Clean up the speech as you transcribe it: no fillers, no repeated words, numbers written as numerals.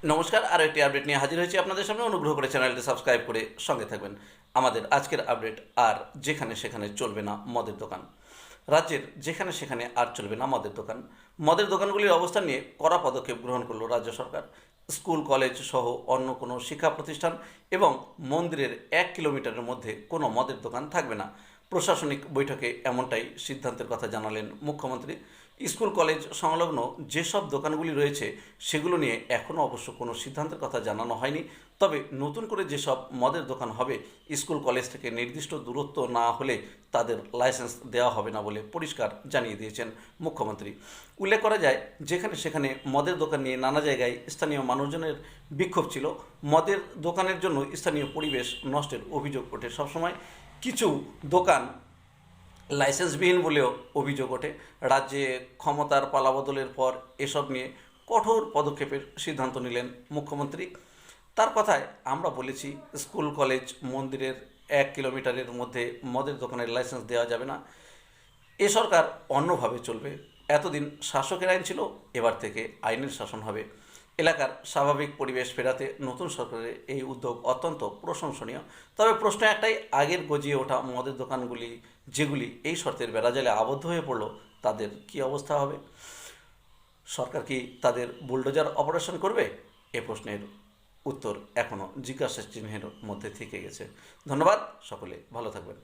নমস্কার, আরও একটি আপডেট নিয়ে হাজির হয়েছি আপনাদের সামনে। অনুগ্রহ করে চ্যানেলটি সাবস্ক্রাইব করে সঙ্গে থাকবেন। আমাদের আজকের আপডেট, আর যেখানে সেখানে চলবে না মদের দোকান। রাজ্যের যেখানে সেখানে আর চলবে না মদের দোকান। মদের দোকানগুলির অবস্থান নিয়ে কড়া পদক্ষেপ গ্রহণ করল রাজ্য সরকার। স্কুল, কলেজ সহ অন্য কোনো শিক্ষা প্রতিষ্ঠান এবং মন্দিরের 1 কিলোমিটারের মধ্যে কোনো মদের দোকান থাকবে না। প্রশাসনিক বৈঠকে এমনটাই সিদ্ধান্তের কথা জানালেন মুখ্যমন্ত্রী। স্কুল, কলেজ সংলগ্ন যেসব দোকানগুলি রয়েছে সেগুলো নিয়ে এখনও অবশ্য কোনো সিদ্ধান্তের কথা জানানো হয়নি। তবে নতুন করে যেসব মদের দোকান হবে, স্কুল, কলেজ থেকে নির্দিষ্ট দূরত্ব না হলে তাদের লাইসেন্স দেওয়া হবে না বলে পরিষ্কার জানিয়ে দিয়েছেন মুখ্যমন্ত্রী। উল্লেখ করা যায়, যেখানে সেখানে মদের দোকান নিয়ে নানা জায়গায় স্থানীয় মানুষজনের বিক্ষোভ ছিল। মদের দোকানের জন্য স্থানীয় পরিবেশ নষ্টের অভিযোগ ওঠে সবসময়। কিছু দোকান লাইসেন্সবিহীন বলেও অভিযোগ ওঠে। রাজ্যে ক্ষমতার পালাবদলের পর এসব নিয়ে কঠোর পদক্ষেপের সিদ্ধান্ত নিলেন মুখ্যমন্ত্রী। তার কথায় আমরা বলেছি, স্কুল, কলেজ, মন্দিরের 1 কিলোমিটারের মধ্যে মদের দোকানের লাইসেন্স দেওয়া যাবে না। এ সরকার অন্যভাবে চলবে। এতদিন শাসকের আইন ছিল, এবার থেকে আইনের শাসন হবে। এলাকার স্বাভাবিক পরিবেশ ফেরাতে নতুন সরকারের এই উদ্যোগ অত্যন্ত প্রশংসনীয়। তবে প্রশ্ন একটাই, আগের গজিয়ে ওঠা মদের দোকানগুলি যেগুলি এই শর্তের বেড়াজালে আবদ্ধ হয়ে পড়ল, তাদের কি অবস্থা হবে? সরকার কি তাদের বুলডোজার অপারেশন করবে? এ প্রশ্নের উত্তর এখনও জিজ্ঞাসা চিহ্নের মধ্যে থেকে গেছে। ধন্যবাদ, সকলে ভালো থাকবেন।